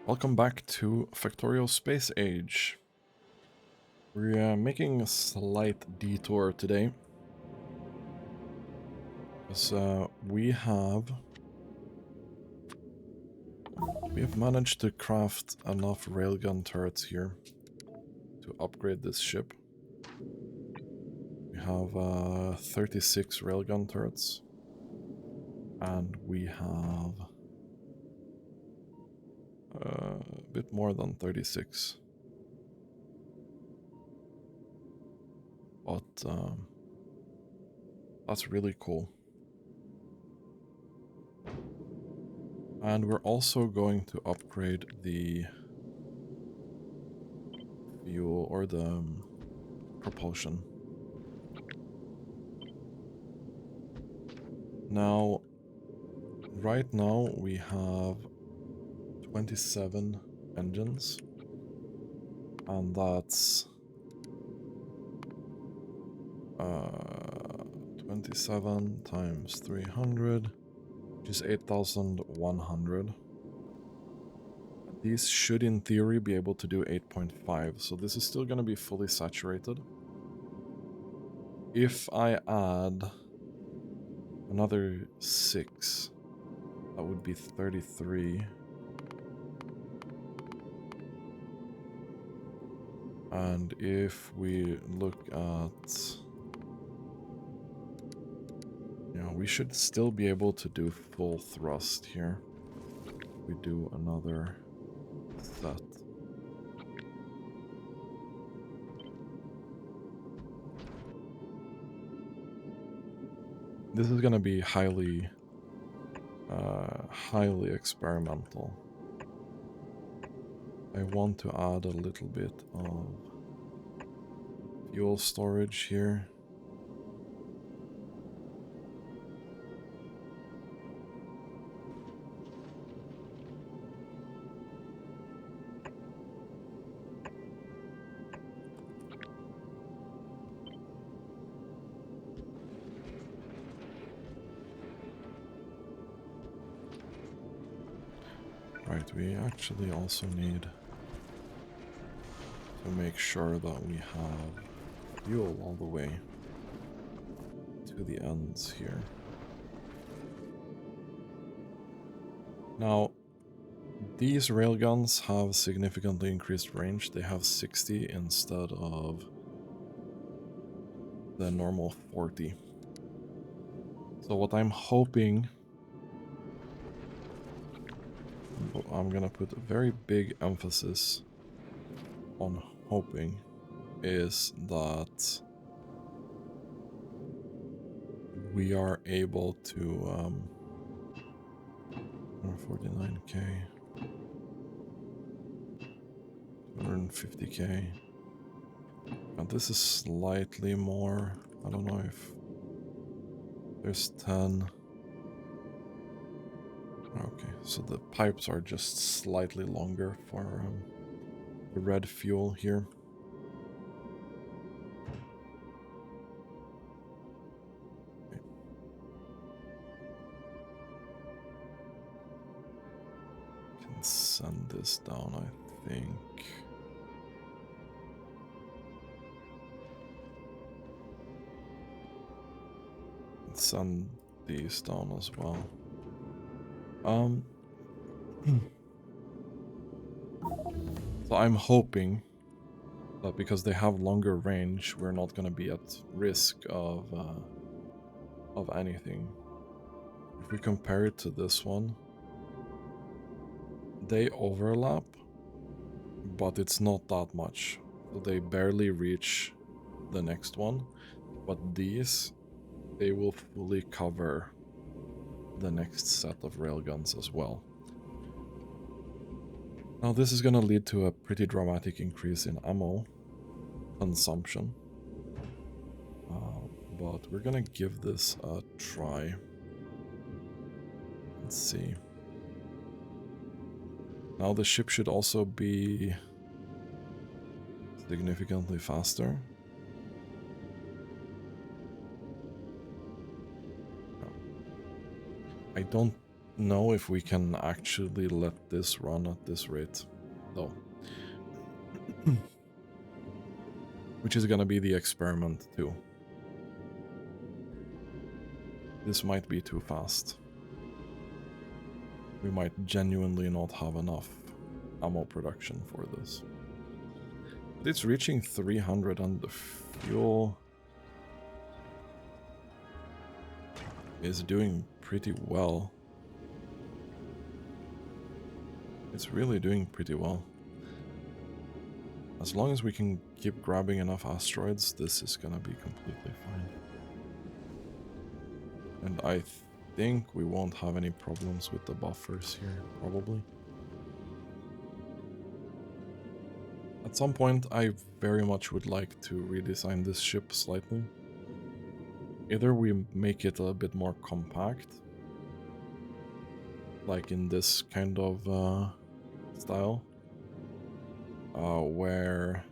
Welcome back to Factorio Space Age. We're making a slight detour today. Because we have managed to craft enough railgun turrets here to upgrade this ship. We have 36 railgun turrets. And we have a bit more than 36. But that's really cool. And we're also going to upgrade the fuel or the propulsion. Now, right now we have 27 engines, and that's 27 times 300, which is 8,100. These should in theory be able to do 8.5, so this is still going to be fully saturated. If I add another 6, that would be 33. And if we look at... we should still be able to do full thrust here. We do another set. This is going to be highly experimental. I want to add a little bit of fuel storage here. Right, we actually also need to make sure that we have fuel all the way to the ends here. Now, these railguns have significantly increased range. They have 60 instead of the normal 40. So what I'm hoping... I'm gonna put a very big emphasis on hoping is that we are able to 149k, 250k, and this is slightly more. I don't know if there's 10. Okay, so the pipes are just slightly longer for the red fuel here. Okay. Can send this down, I think. And send these down as well. So I'm hoping that because they have longer range, we're not going to be at risk of anything. If we compare it to this one, they overlap, but it's not that much. So they barely reach the next one, but these, they will fully cover the next set of railguns as well. Now this is going to lead to a pretty dramatic increase in ammo consumption, but we're going to give this a try. Let's see. Now the ship should also be significantly faster. I don't know if we can actually let this run at this rate, though. Which is gonna be the experiment, too. This might be too fast. We might genuinely not have enough ammo production for this. But it's reaching 300 and the fuel is doing pretty well. It's really doing pretty well. As long as we can keep grabbing enough asteroids, this is gonna be completely fine. And I think we won't have any problems with the buffers here, probably. At some point, I very much would like to redesign this ship slightly. Either we make it a bit more compact, like in this kind of style, where,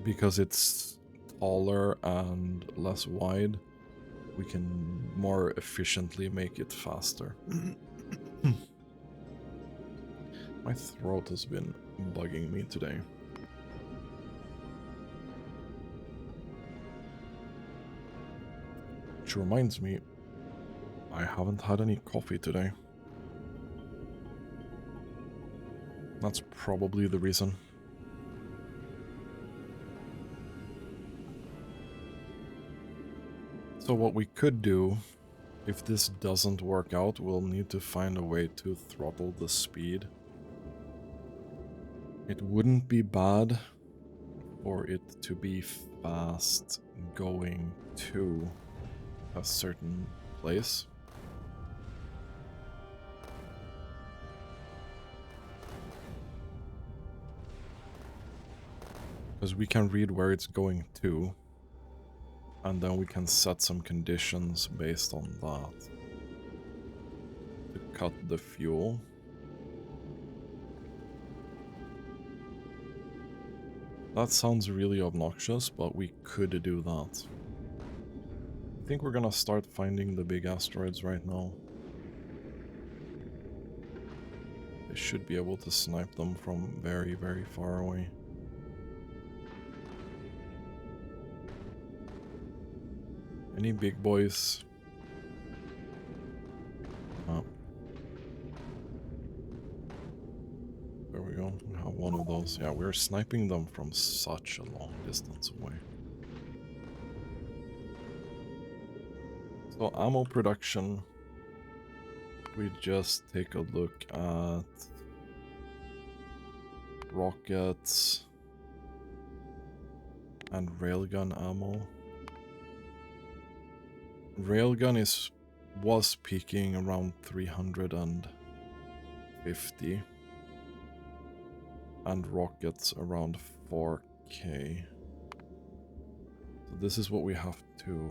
because it's taller and less wide, we can more efficiently make it faster. My throat has been bugging me today. Which reminds me, I haven't had any coffee today. That's probably the reason. So what we could do, if this doesn't work out, we'll need to find a way to throttle the speed. It wouldn't be bad for it to be fast going to a certain place. Because we can read where it's going to, and then we can set some conditions based on that to cut the fuel. That sounds really obnoxious, but we could do that. I think we're gonna start finding the big asteroids right now. They should be able to snipe them from very, very far away. Any big boys? Oh. There we go. We have one of those. Yeah, we're sniping them from such a long distance away. So ammo production. We just take a look at rockets and railgun ammo. Railgun was peaking around 350 and rockets around 4k. So this is what we have to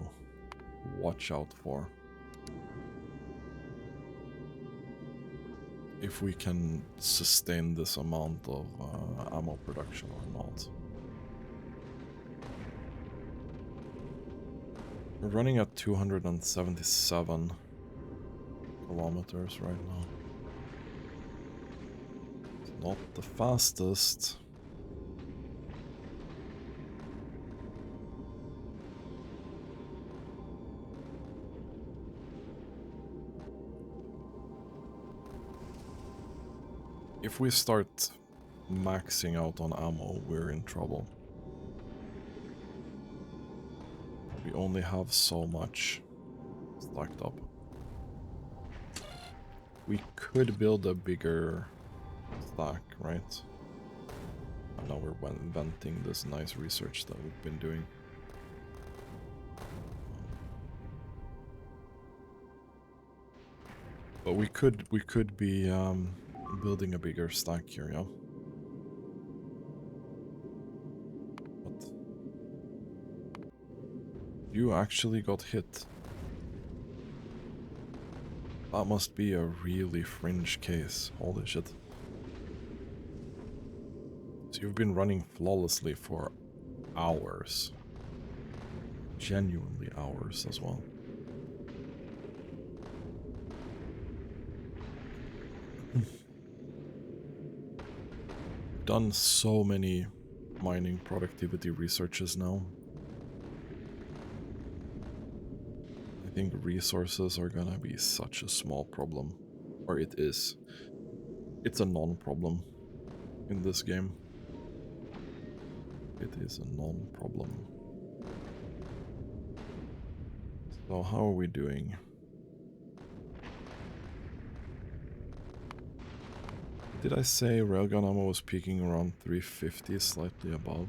watch out for. If we can sustain this amount of ammo production or not. We're running at 277 kilometers right now. It's not the fastest. If we start maxing out on ammo, we're in trouble. We only have so much stacked up. We could build a bigger stack, right? And now we're venting this nice research that we've been doing. But we could be building a bigger stack here, yeah? But you actually got hit. That must be a really fringe case. Holy shit. So you've been running flawlessly for hours. Genuinely hours as well. Done so many mining productivity researches now. I think resources are gonna be such a small problem. Or it is. It's a non-problem in this game. It is a non-problem. So how are we doing? Did I say railgun ammo was peaking around 350, slightly above?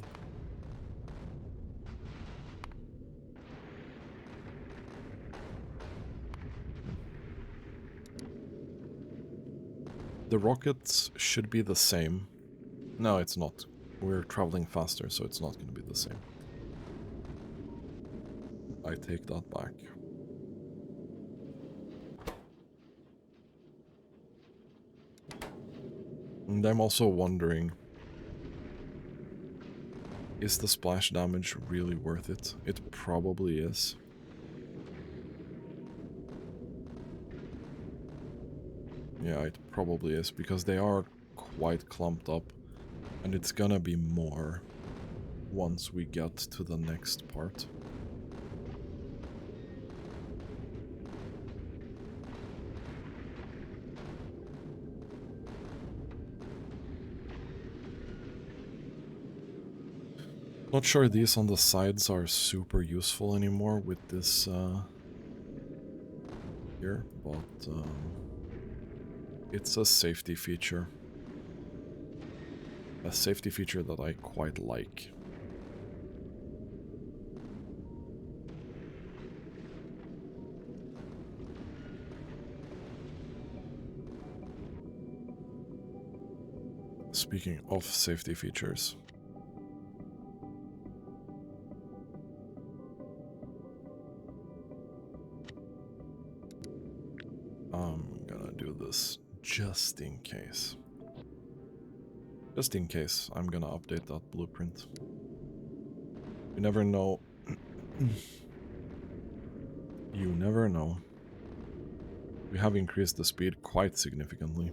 The rockets should be the same. No, it's not. We're traveling faster, so it's not going to be the same. I take that back. And I'm also wondering, is the splash damage really worth it? It probably is. Yeah, it probably is, because they are quite clumped up, and it's gonna be more once we get to the next part. Not sure these on the sides are super useful anymore with this here, but it's a safety feature. A safety feature that I quite like. Speaking of safety features. I'm gonna do this just in case. Just in case, I'm gonna update that blueprint. You never know. You never know. We have increased the speed quite significantly.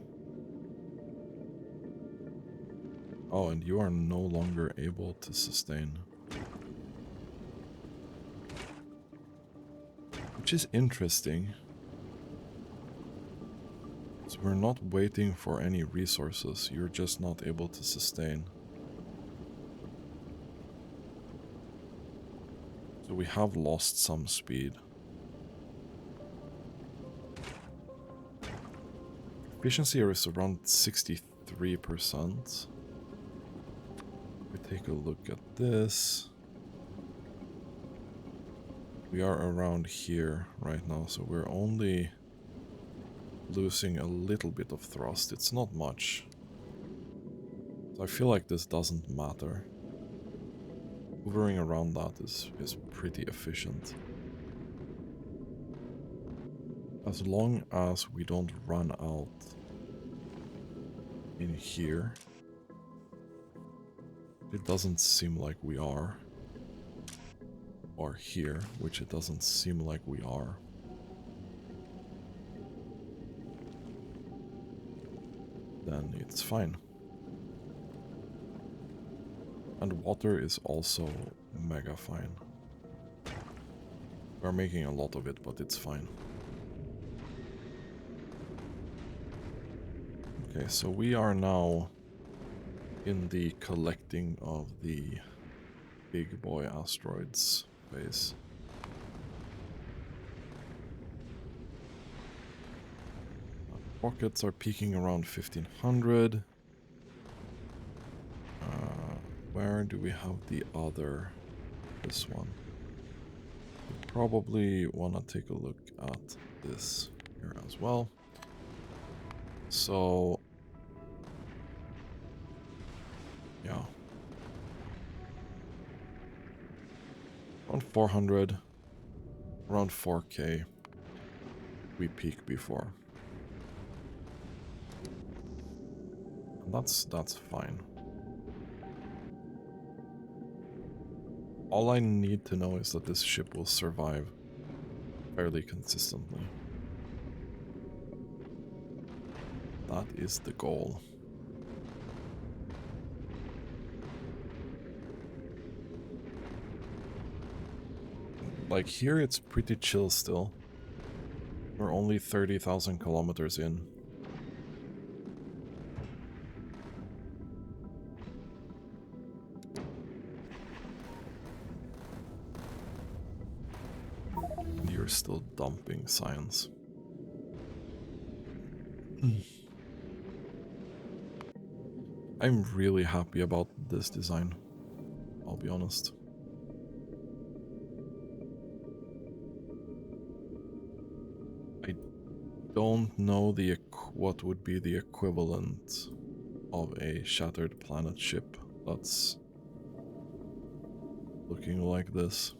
Oh, and you are no longer able to sustain. Which is interesting. So we're not waiting for any resources, you're just not able to sustain. So we have lost some speed. Efficiency is around 63%. We take a look at this. We are around here right now, so we're only losing a little bit of thrust. It's not much. So I feel like this doesn't matter. Hovering around that is pretty efficient. As long as we don't run out in here. It doesn't seem like we are. Or here, which it doesn't seem like we are. Then it's fine. And water is also mega fine. We're making a lot of it, but it's fine. Okay, so we are now in the collecting of the big boy asteroids phase. Rockets are peaking around 1500. Where do we have the other? This one. We probably want to take a look at this here as well. So, yeah. Around 400, around 4K, we peak before. And that's fine. All I need to know is that this ship will survive fairly consistently. That is the goal. Like here it's pretty chill still. We're only 30,000 kilometers in. And you're still dumping science. I'm really happy about this design, I'll be honest. I don't know what would be the equivalent of a shattered planet ship that's looking like this.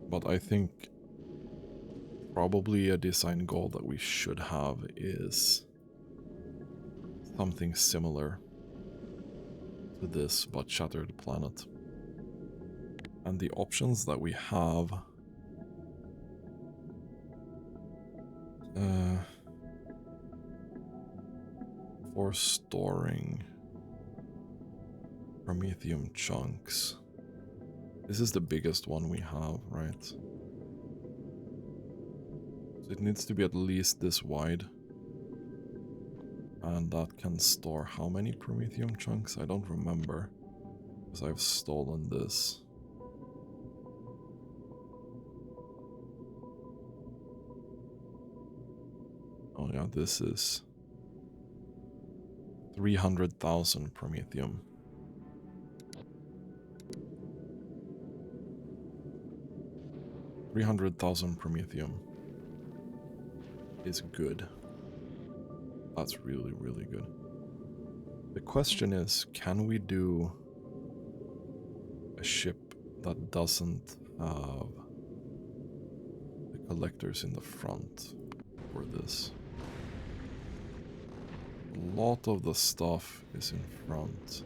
But I think probably a design goal that we should have is something similar to this, but shattered planet. And the options that we have for storing Promethium chunks. This is the biggest one we have, right? So it needs to be at least this wide. And that can store how many Promethium chunks? I don't remember, because I've stolen this. Oh yeah, this is 300,000 Promethium. Promethium is good. That's really, really good. The question is, can we do a ship that doesn't have the collectors in the front for this? A lot of the stuff is in front.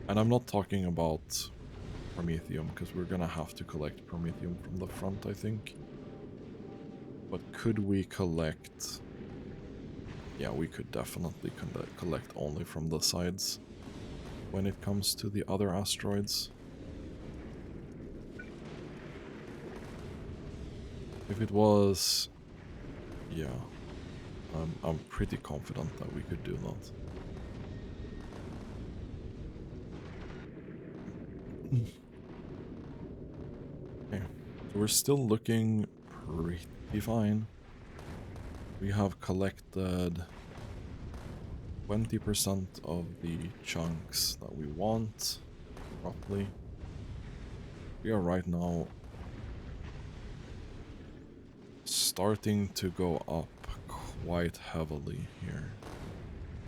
And I'm not talking about Promethium, because we're gonna have to collect Promethium from the front, I think. But could we collect... Yeah, we could definitely collect only from the sides when it comes to the other asteroids. If it was... Yeah, I'm pretty confident that we could do that. Okay, so we're still looking pretty fine. We have collected 20% of the chunks that we want, roughly. We are right now starting to go up quite heavily here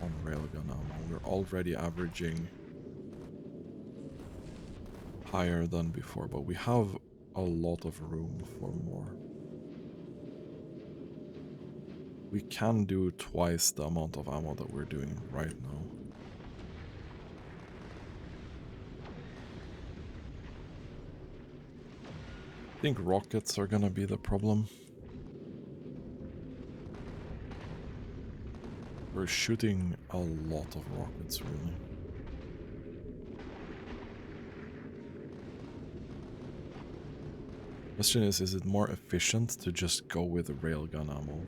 on Railgun ammo. We're already averaging higher than before, but we have a lot of room for more. We can do twice the amount of ammo that we're doing right now. I think rockets are gonna be the problem. We're shooting a lot of rockets, really. Question is it more efficient to just go with railgun ammo?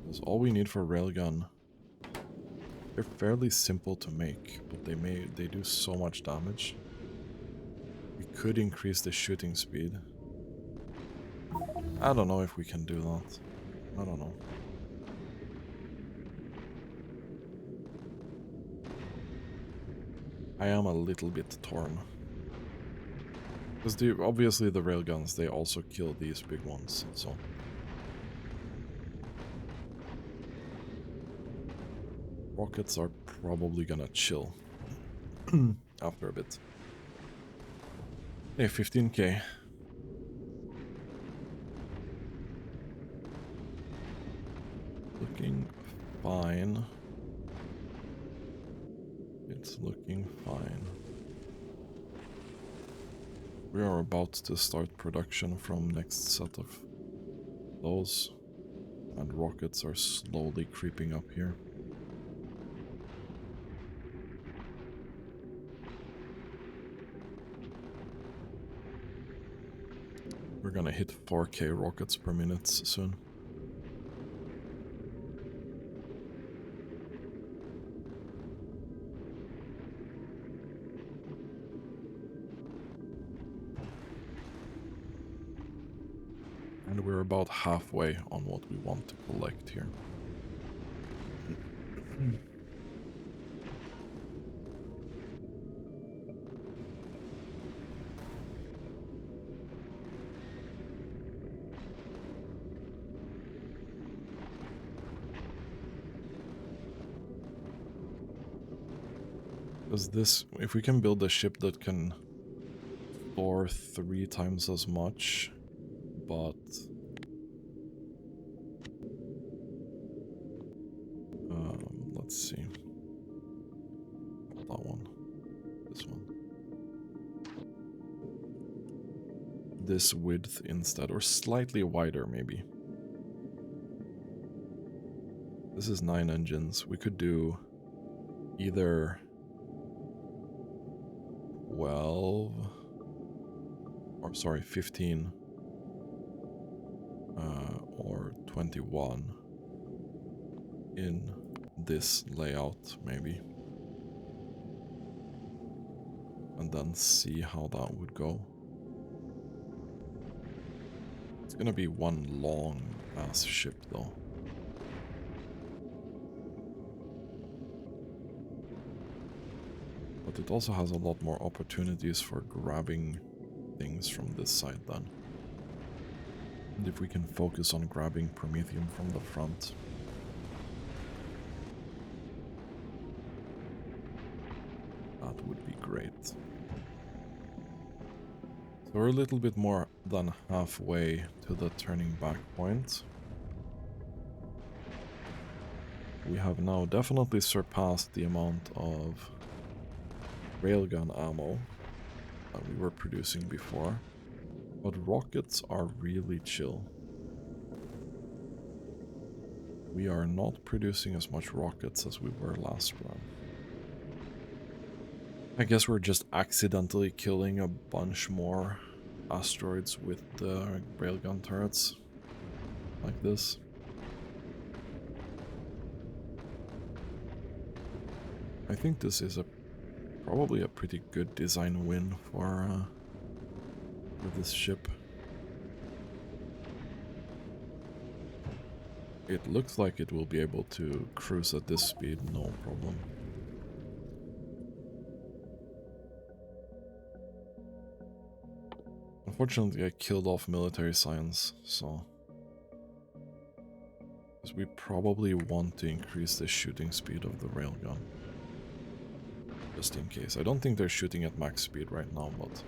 Because all we need for railgun, they're fairly simple to make, but they do so much damage. We could increase the shooting speed. I don't know if we can do that. I don't know. I am a little bit torn. Because obviously the railguns, they also kill these big ones, so... Rockets are probably gonna chill after a bit. Hey, 15k. Looking fine. It's looking fine. We are about to start production from next set of those. And rockets are slowly creeping up here. We're gonna hit 4K rockets per minute soon. And we're about halfway on what we want to collect here. Because this, if we can build a ship that can store 3 times as much, but let's see, not that one, this one, this width instead, or slightly wider maybe. This is 9 engines. We could do either 12, or sorry, 15, or 21 in this layout maybe, and then see how that would go. It's gonna be one long ass ship though. But it also has a lot more opportunities for grabbing things from this side then. And if we can focus on grabbing Promethium from the front. That would be great. So we're a little bit more than halfway to the turning back point. We have now definitely surpassed the amount of railgun ammo that we were producing before, but rockets are really chill. We are not producing as much rockets as we were last run. I guess we're just accidentally killing a bunch more asteroids with the railgun turrets like this. I think this is probably a pretty good design win for this ship. It looks like it will be able to cruise at this speed, no problem. Unfortunately, I killed off military science, so... because we probably want to increase the shooting speed of the railgun. Just in case. I don't think they're shooting at max speed right now, but...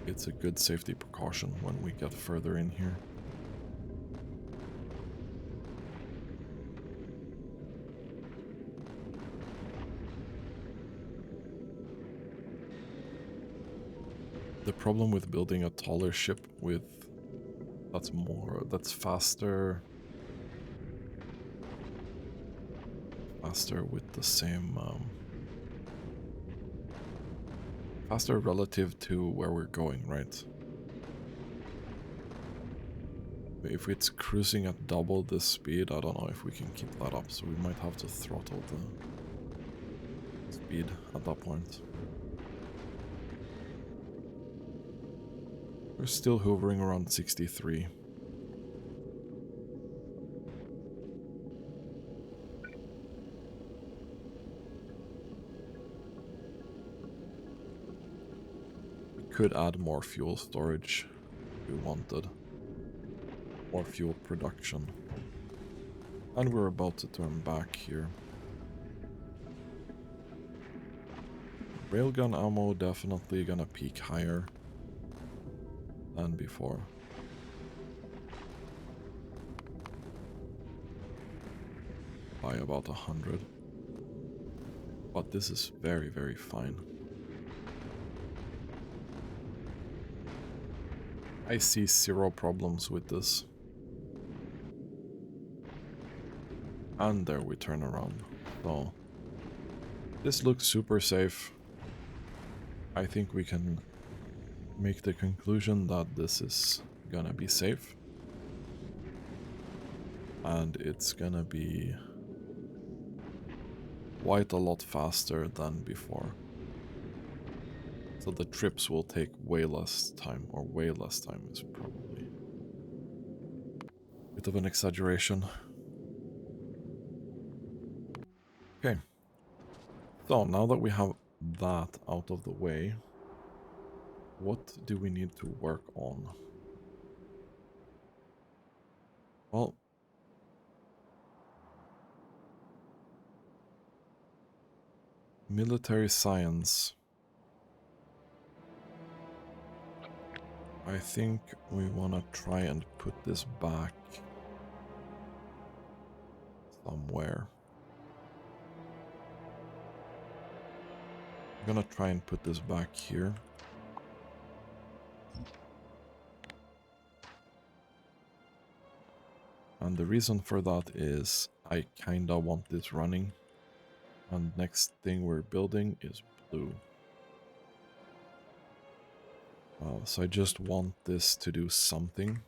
it's a good safety precaution when we get further in here. The problem with building a taller ship with that's faster with the same faster relative to where we're going, right? If it's cruising at double the speed, I don't know if we can keep that up, so we might have to throttle the speed at that point. We're still hovering around 63. We could add more fuel storage if we wanted. More fuel production. And we're about to turn back here. Railgun ammo definitely gonna peak higher than before. By about 100. But this is very, very fine. I see zero problems with this. And there we turn around. So this looks super safe. I think we can make the conclusion that this is gonna be safe. And it's gonna be quite a lot faster than before. So the trips will take way less time, or way less time is probably a bit of an exaggeration. Okay. So now that we have that out of the way, what do we need to work on? Well, military science. I think we want to try and put this back somewhere. I'm gonna try and put this back here. And the reason for that is I kinda want this running. And next thing we're building is blue. So I just want this to do something.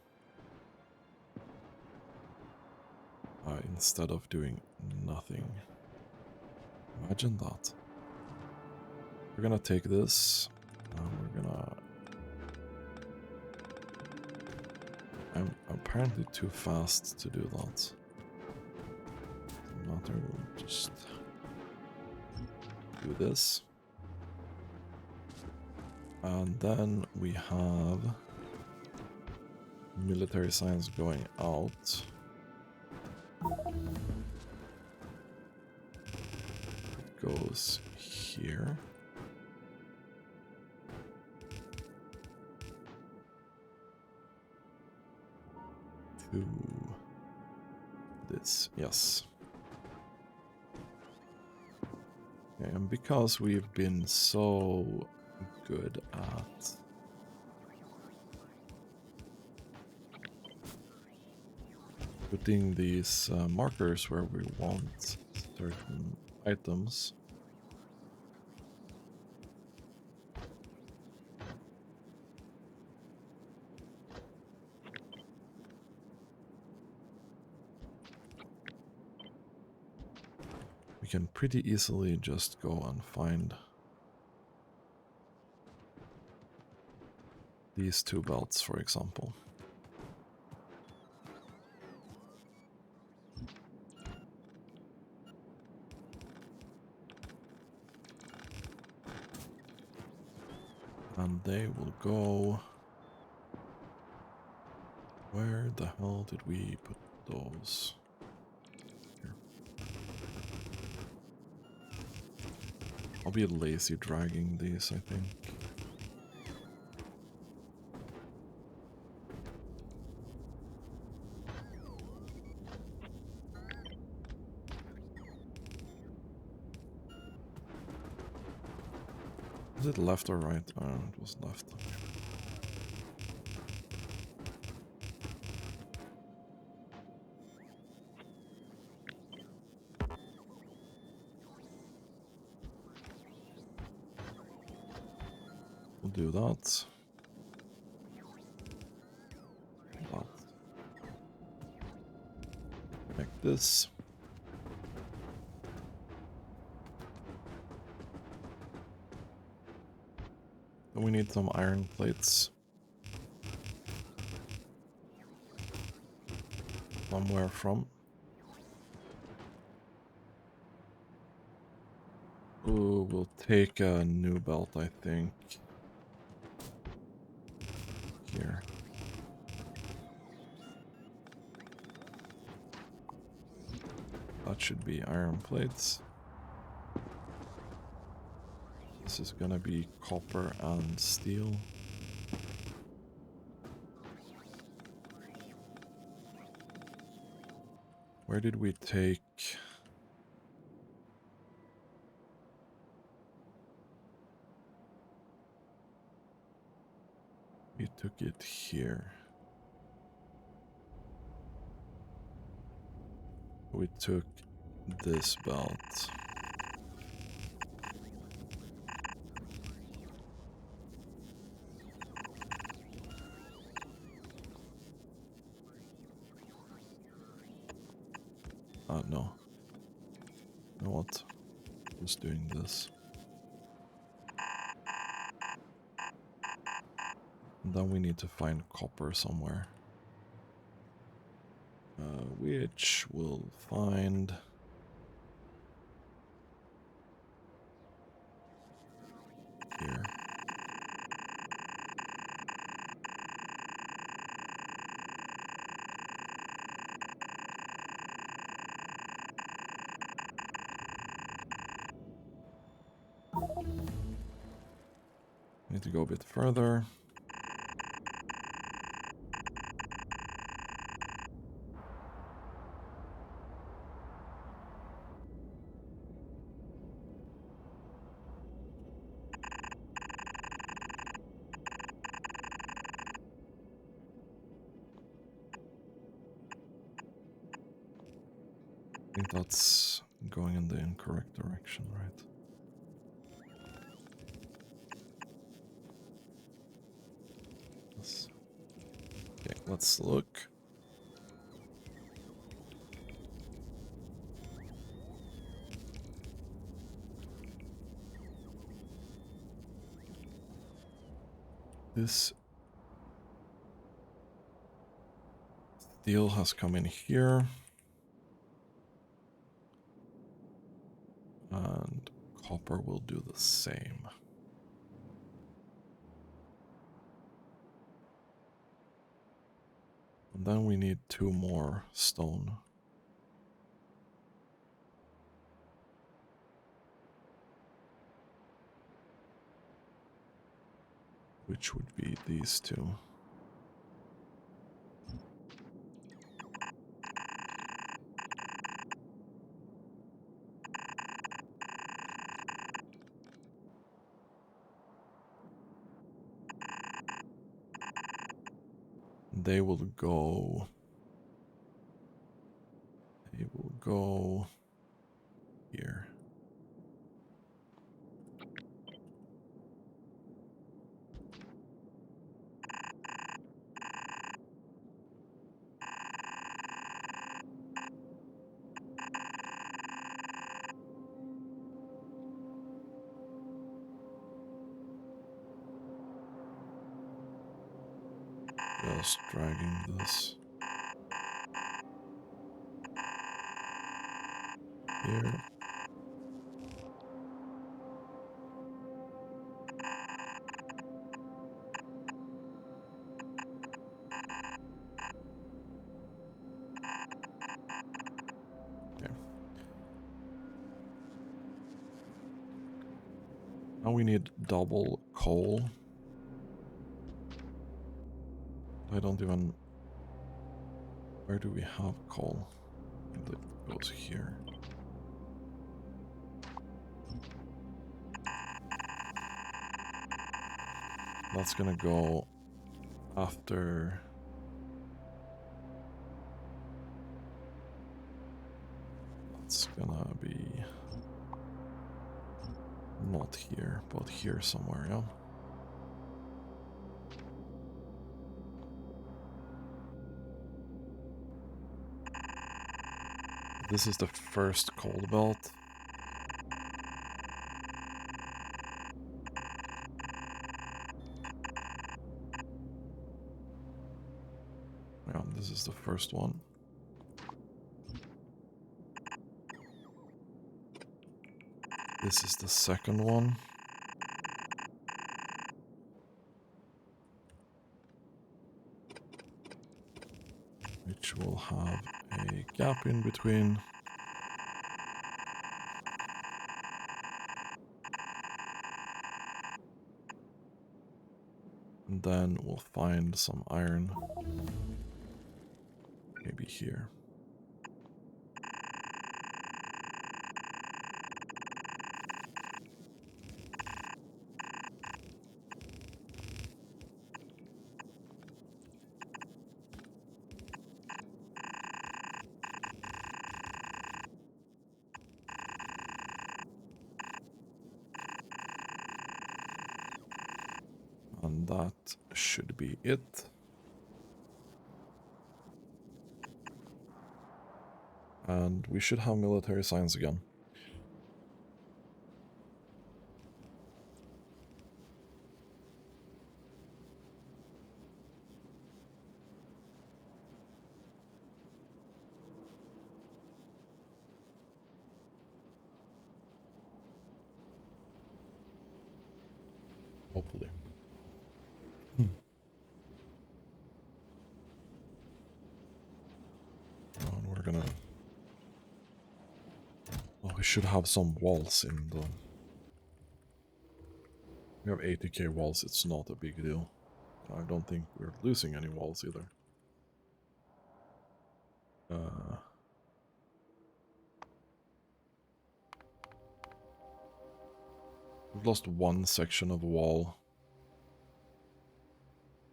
Instead of doing nothing. Imagine that. We're gonna take this. We're gonna... I'm apparently too fast to do that. No matter, we'll just do this. And then we have military science going out. It goes here. To this, yes. Okay, and because we've been so good at putting these markers where we want certain items, we can pretty easily just go and find these two belts, for example. And they will go... Where the hell did we put those? Here. I'll be lazy dragging these, I think. Is it left or right? Oh, it was left. We'll do that. That. Like this. Then we need some iron plates. Somewhere from. Ooh, we'll take a new belt, I think. Here. That should be iron plates. This is gonna be copper and steel. Where did we take... We took it here. We took this belt. No. You know what? Just doing this. And then we need to find copper somewhere. Which we'll find here. Need to go a bit further. I think that's going in the incorrect direction, right? Okay, let's look. This steel has come in here. And copper will do the same. And then we need 2 more stone. Which would be these 2. They will go here. Just dragging this here. Okay. Now we need double coal. I don't even... Where do we have coal? It goes here. That's gonna go after... That's gonna be... Not here, but here somewhere, yeah? This is the first coal belt. Yeah, this is the first one. This is the second one. Which will have a gap in between. And then we'll find some iron. Maybe here. And that should be it. And we should have military science again. Hopefully. And we're gonna... Well, we should have some walls in the... We have 80k walls, it's not a big deal. I don't think we're losing any walls either. We've lost one section of wall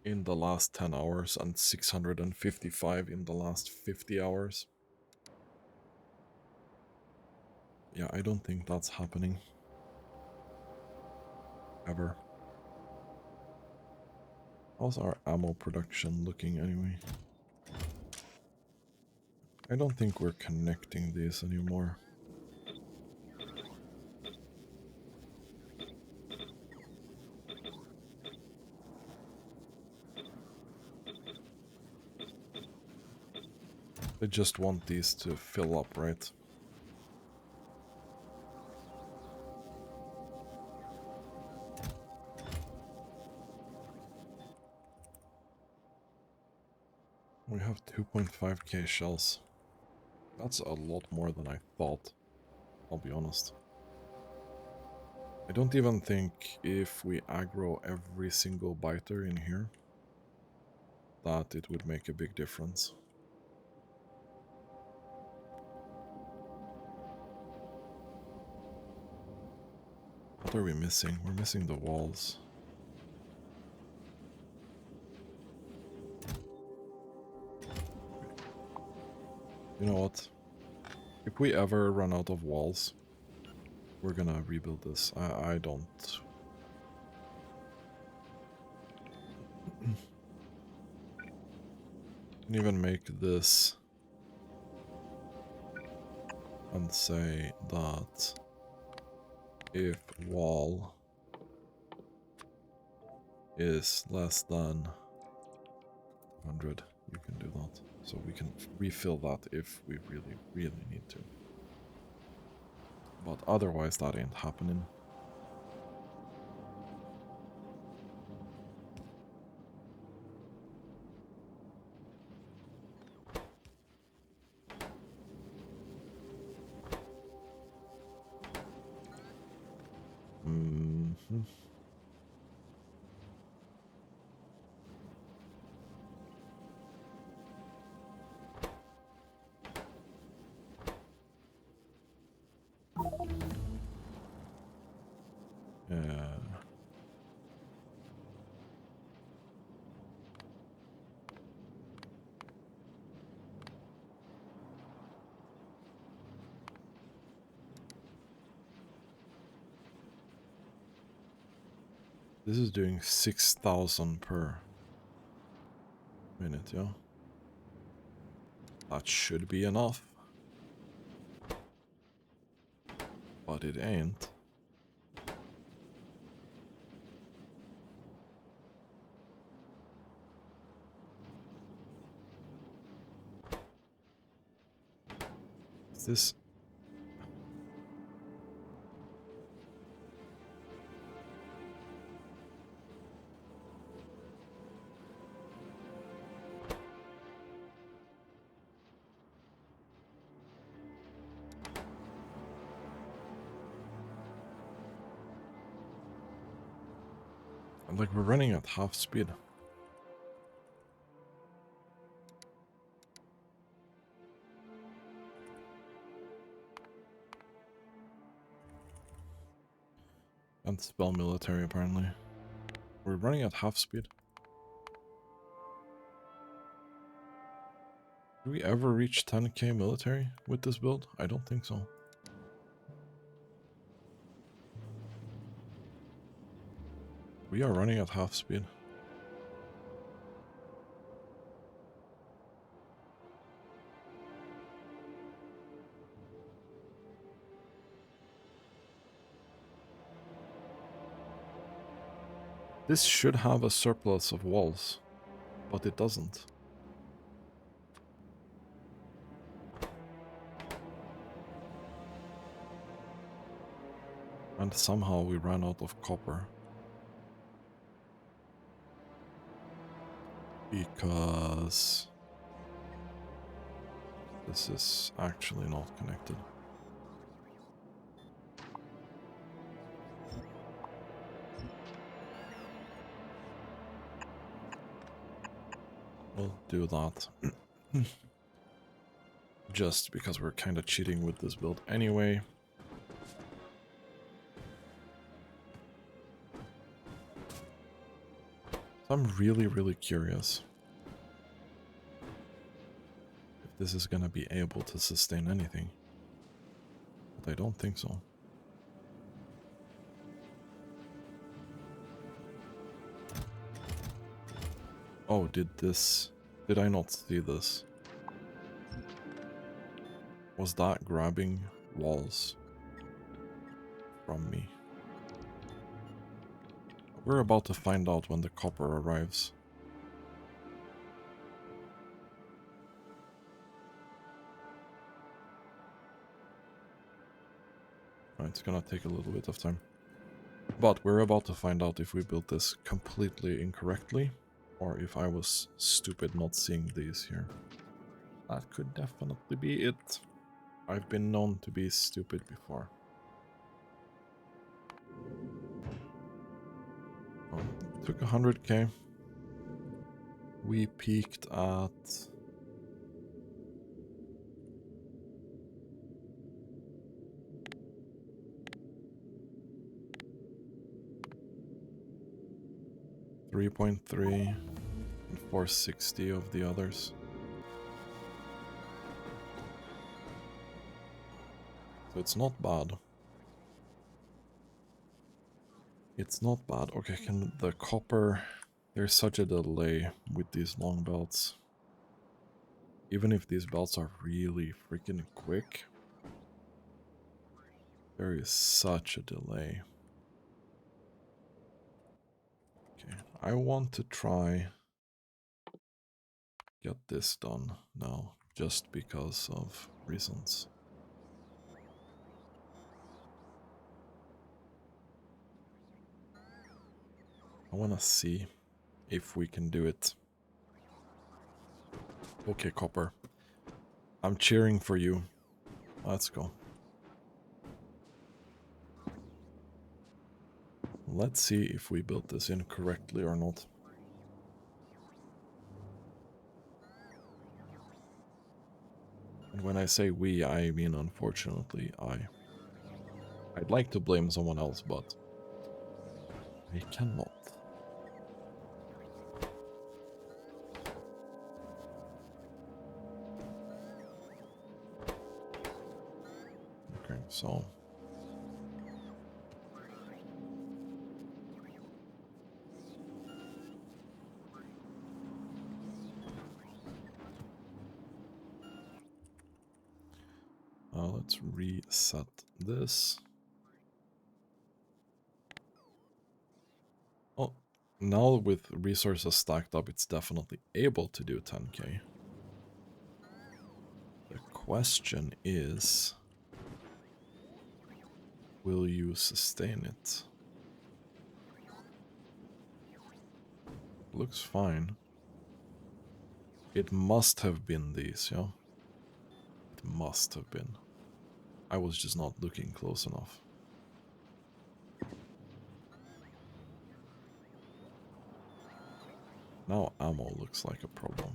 in the last 10 hours and 655 in the last 50 hours. Yeah, I don't think that's happening. Ever. How's our ammo production looking anyway? I don't think we're connecting these anymore. I just want these to fill up, right? We have 2.5k shells. That's a lot more than I thought, I'll be honest. I don't even think if we aggro every single biter in here, that it would make a big difference. What are we missing? We're missing the walls. You know what? If we ever run out of walls, we're gonna rebuild this. I don't... can even make this and say that if wall is less than 100, you can do that. So we can refill that if we really, really need to. But otherwise that ain't happening. This is doing 6,000 per minute, yeah? That should be enough. But it ain't. Is this... like, we're running at half speed. And spell military, apparently. We're running at half speed. Do we ever reach 10k military with this build? I don't think so. We are running at half speed. This should have a surplus of walls, but it doesn't. And somehow we ran out of copper. Because this is actually not connected. We'll do that. Just because we're kind of cheating with this build anyway. I'm really curious if this is gonna be able to sustain anything. But I don't think so. Oh, did I not see this? Was that grabbing walls from me? We're about to find out when the copper arrives. It's gonna take a little bit of time. But we're about to find out if we built this completely incorrectly, or if I was stupid not seeing these here. That could definitely be it. I've been known to be stupid before. Oh, took 100k. We peaked at... $3.3 and 460 of the others. So it's not bad. It's not bad. Okay, can the copper... There's such a delay with these long belts. Even if these belts are really freaking quick, there is such a delay. Okay, I want to try get this done now, just because of reasons. I want to see if we can do it. Okay, copper. I'm cheering for you. Let's go. Let's see if we built this incorrectly or not. And when I say we, I mean unfortunately I'd like to blame someone else, but I cannot. Okay, so... let's reset this. Oh, now with resources stacked up, it's definitely able to do 10k. The question is, will you sustain it? Looks fine. It must have been these, yeah? It must have been. I was just not looking close enough. Now ammo looks like a problem.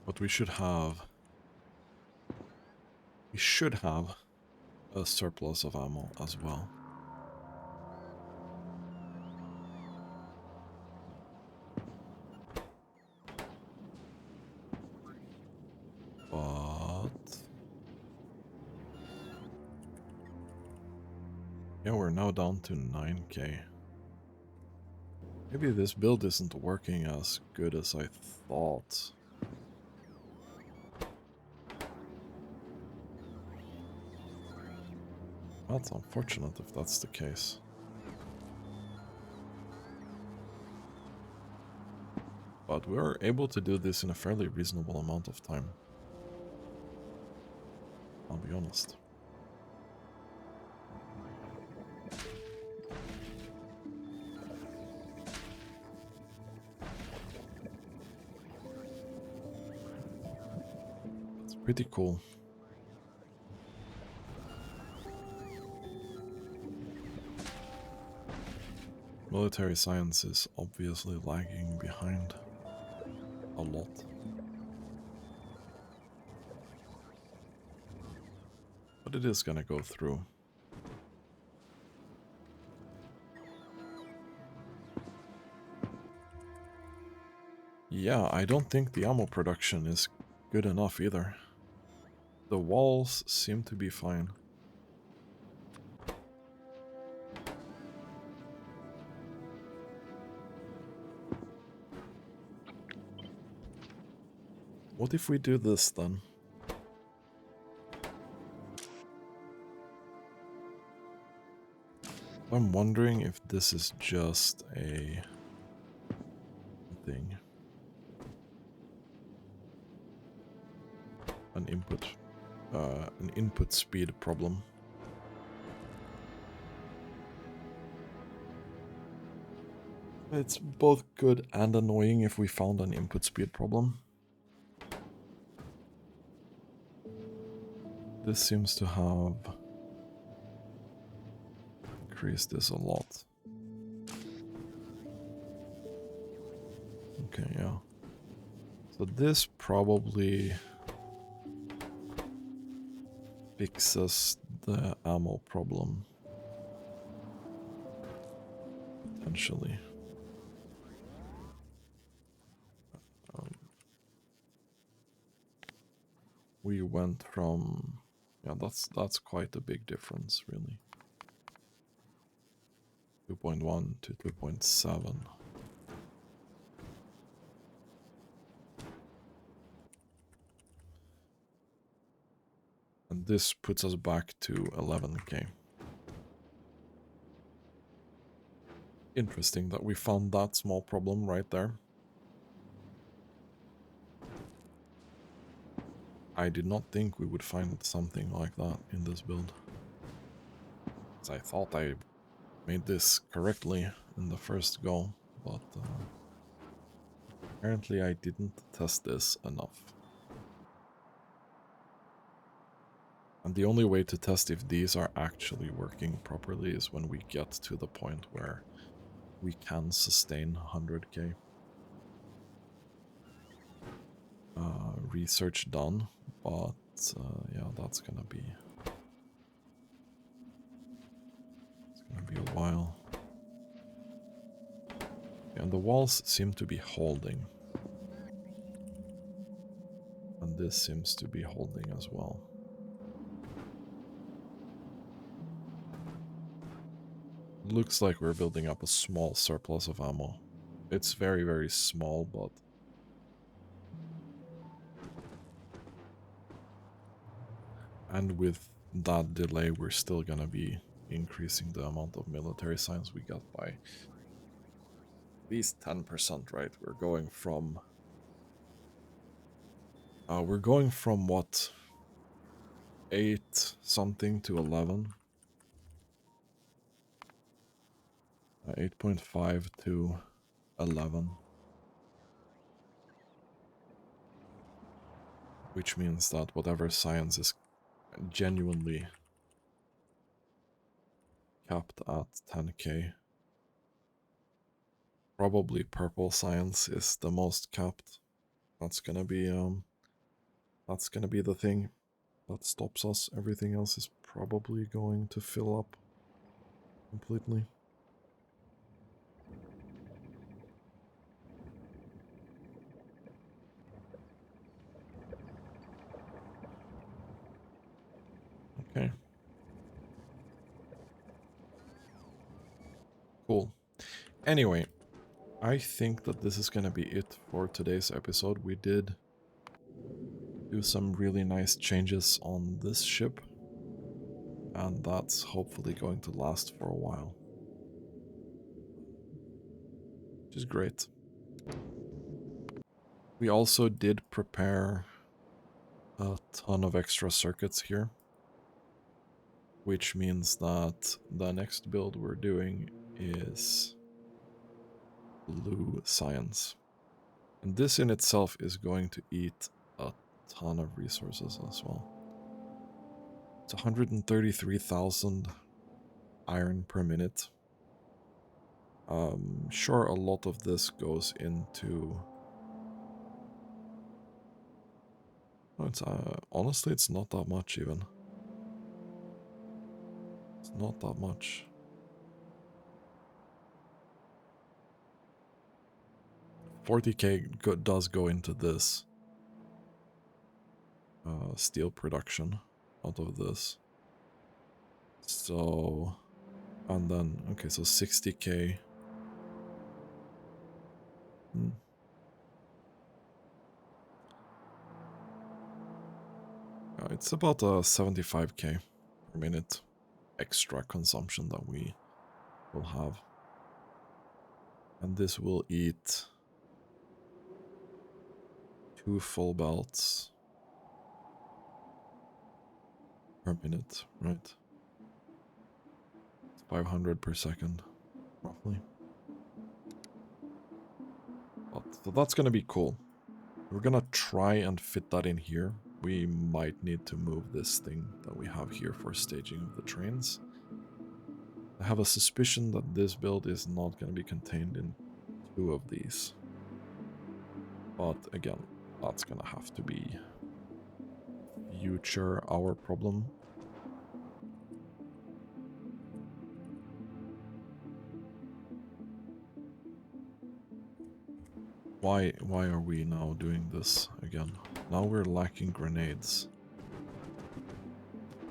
But we should have a surplus of ammo as well. But yeah, we're now down to 9k. Maybe this build isn't working as good as I thought. That's unfortunate if that's the case. But we're able to do this in a fairly reasonable amount of time. I'll be honest. It's pretty cool. Military science is obviously lagging behind a lot. But it is gonna go through. Yeah, I don't think the ammo production is good enough either. The walls seem to be fine. What if we do this then? I'm wondering if this is just a thing. An input speed problem. It's both good and annoying if we found an input speed problem. This seems to have increased this a lot. Okay, yeah. So this probably fixes the ammo problem. Potentially. We went from... Yeah, that's quite a big difference, really. 2.1 to 2.7. And this puts us back to 11k. Interesting that we found that small problem right there. I did not think we would find something like that in this build. I thought I made this correctly in the first go, but apparently I didn't test this enough. And the only way to test if these are actually working properly is when we get to the point where we can sustain 100k. Research done, but yeah, that's gonna be... It's gonna be a while. And the walls seem to be holding. And this seems to be holding as well. Looks like we're building up a small surplus of ammo. It's very, very small, but... And with that delay, we're still gonna be increasing the amount of military science we got by at least 10%, right? We're going from... what? 8 something to 11? 8.5 to 11. Which means that whatever science is genuinely capped at 10k. Probably purple science is the most capped. That's gonna be the thing. That stops us. Everything else is probably going to fill up completely. Okay. Cool. Anyway, I think that this is gonna be it for today's episode. We did do some really nice changes on this ship, and that's hopefully going to last for a while. Which is great. We also did prepare a ton of extra circuits here, which means that the next build we're doing is blue science. And this in itself is going to eat a ton of resources as well. It's 133,000 iron per minute. Sure, a lot of this goes into... Oh, it's honestly, it's not that much even. It's not that much. 40k does go into this steel production out of this. So, and then, okay, so 60k. It's about 75k per minute extra consumption that we will have. And this will eat 2 full belts per minute, right? It's 500 per second, roughly. But, so that's gonna be cool. We're gonna try and fit that in here. We might need to move this thing that we have here for staging of the trains. I have a suspicion that this build is not going to be contained in 2 of these. But again, that's going to have to be future our problem. Why are we now doing this again? Now we're lacking grenades.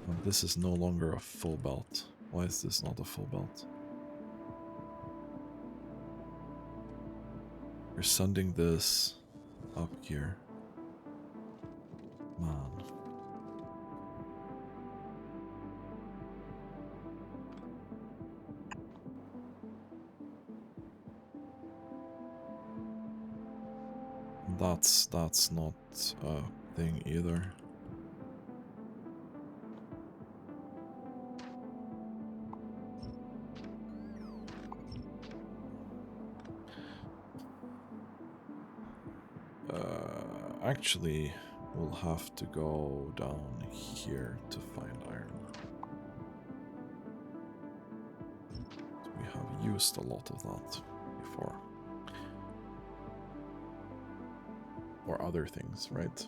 And this is no longer a full belt. Why is this not a full belt? We're sending this up here. Man. That's not a thing either. Actually, we'll have to go down here to find iron. We have used a lot of that before. Or other things, right?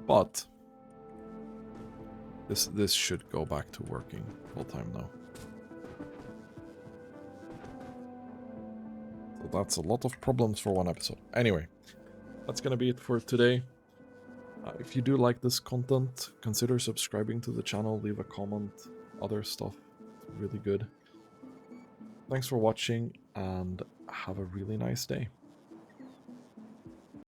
But this should go back to working full time now. So that's a lot of problems for one episode. Anyway, that's gonna be it for today. If you do like this content, consider subscribing to the channel, leave a comment, other stuff. It's really good. Thanks for watching and have a really nice day.